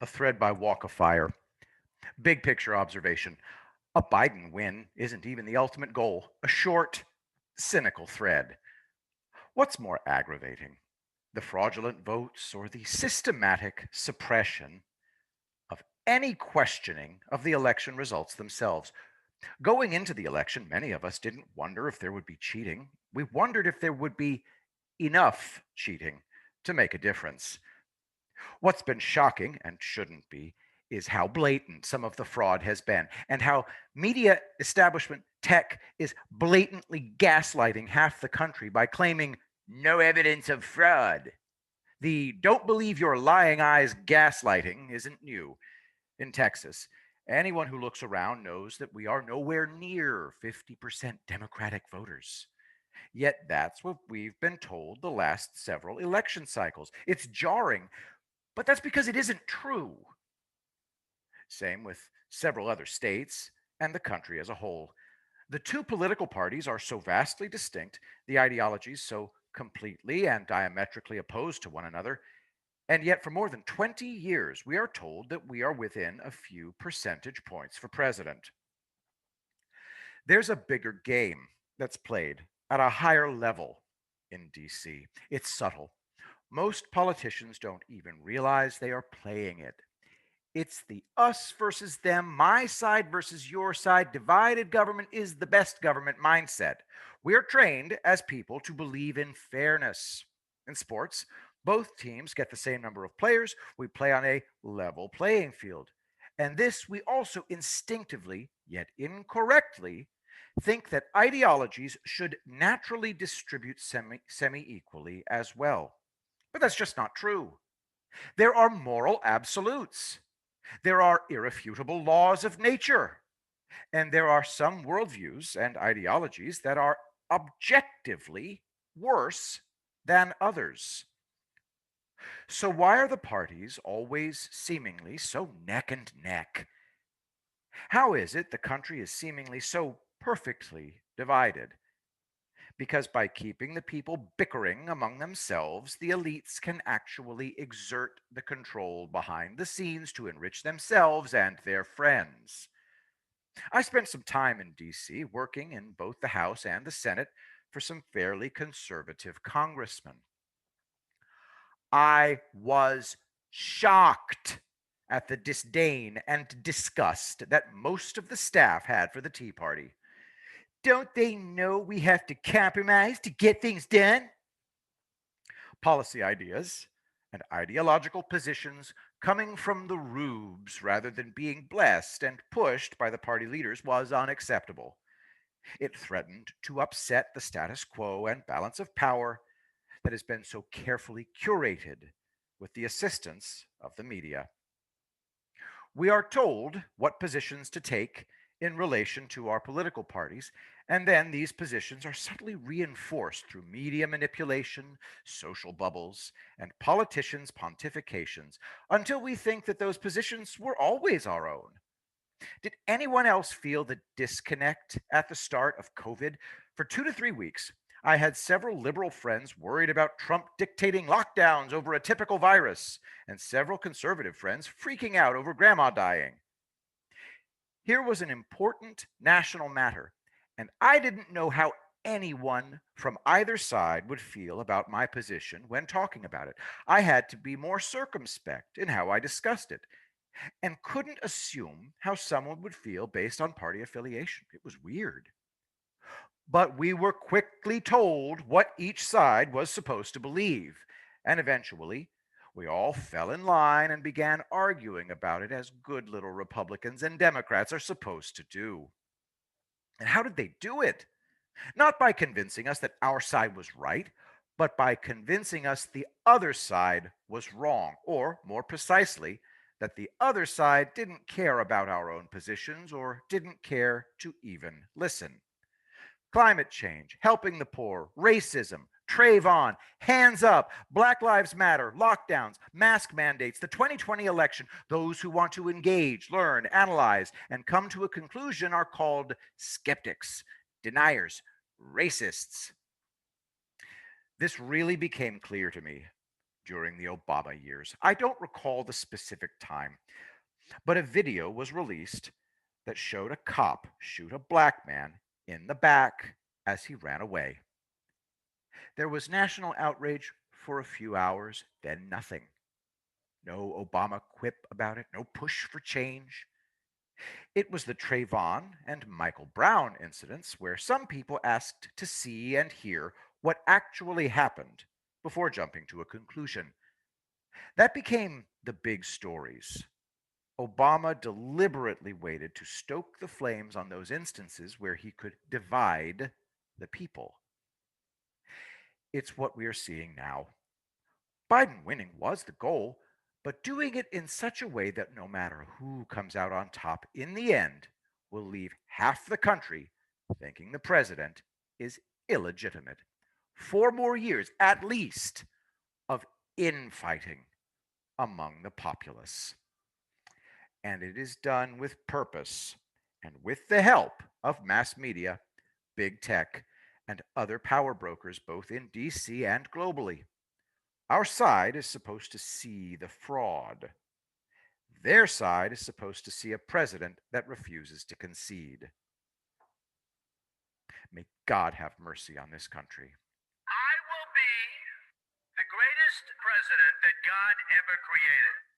A thread by Walk of Fire. Big picture observation. A Biden win isn't even the ultimate goal. A short, cynical thread. What's more aggravating? The fraudulent votes or the systematic suppression of any questioning of the election results themselves? Going into the election, many of us didn't wonder if there would be cheating. We wondered if there would be enough cheating to make a difference. What's been shocking, and shouldn't be, is how blatant some of the fraud has been, and how media establishment tech is blatantly gaslighting half the country by claiming no evidence of fraud. The don't believe your lying eyes gaslighting isn't new. In Texas, anyone who looks around knows that we are nowhere near 50% Democratic voters. Yet that's what we've been told the last several election cycles. It's jarring, but that's because it isn't true. Same with several other states and the country as a whole. The two political parties are so vastly distinct, the ideologies so completely and diametrically opposed to one another, and yet for more than 20 years we are told that we are within a few percentage points for president. There's a bigger game that's played at a higher level in DC. It's subtle. Most politicians don't even realize they are playing it. It's the us versus them, my side versus your side, divided government is the best government mindset. We're trained as people to believe in fairness. In sports, both teams get the same number of players. We play on a level playing field. And this we also instinctively, yet incorrectly, think that ideologies should naturally distribute semi equally as well. But that's just not true. There are moral absolutes. There are irrefutable laws of nature. And there are some worldviews and ideologies that are objectively worse than others. So, why are the parties always seemingly so neck and neck? How is it the country is seemingly so perfectly divided? Because by keeping the people bickering among themselves, the elites can actually exert the control behind the scenes to enrich themselves and their friends. I spent some time in DC working in both the House and the Senate for some fairly conservative congressmen. I was shocked at the disdain and disgust that most of the staff had for the Tea Party. Don't they know we have to compromise to get things done? Policy ideas and ideological positions coming from the rubes rather than being blessed and pushed by the party leaders was unacceptable. It threatened to upset the status quo and balance of power that has been so carefully curated with the assistance of the media. We are told what positions to take in relation to our political parties, and then these positions are subtly reinforced through media manipulation, social bubbles, and politicians' pontifications until we think that those positions were always our own. Did anyone else feel the disconnect at the start of COVID? For 2 to 3 weeks, I had several liberal friends worried about Trump dictating lockdowns over a typical virus, and several conservative friends freaking out over grandma dying. Here was an important national matter, and I didn't know how anyone from either side would feel about my position when talking about it. I had to be more circumspect in how I discussed it and couldn't assume how someone would feel based on party affiliation. It was weird. But we were quickly told what each side was supposed to believe, and eventually we all fell in line and began arguing about it as good little Republicans and Democrats are supposed to do. And how did they do it? Not by convincing us that our side was right, but by convincing us the other side was wrong, or more precisely, that the other side didn't care about our own positions or didn't care to even listen. Climate change, helping the poor, racism, Trayvon, hands up, Black Lives Matter, lockdowns, mask mandates, the 2020 election. Those who want to engage, learn, analyze, and come to a conclusion are called skeptics, deniers, racists. This really became clear to me during the Obama years. I don't recall the specific time, but a video was released that showed a cop shoot a black man in the back as he ran away. There was national outrage for a few hours, then nothing. No Obama quip about it, no push for change. It was the Trayvon and Michael Brown incidents where some people asked to see and hear what actually happened before jumping to a conclusion. That became the big stories. Obama deliberately waited to stoke the flames on those instances where he could divide the people. It's what we are seeing now. Biden winning was the goal, but doing it in such a way that no matter who comes out on top in the end will leave half the country thinking the president is illegitimate. 4 more years, at least, of infighting among the populace. And it is done with purpose and with the help of mass media, big tech, and other power brokers both in DC and globally. Our side is supposed to see the fraud. Their side is supposed to see a president that refuses to concede. May God have mercy on this country. I will be the greatest president that God ever created.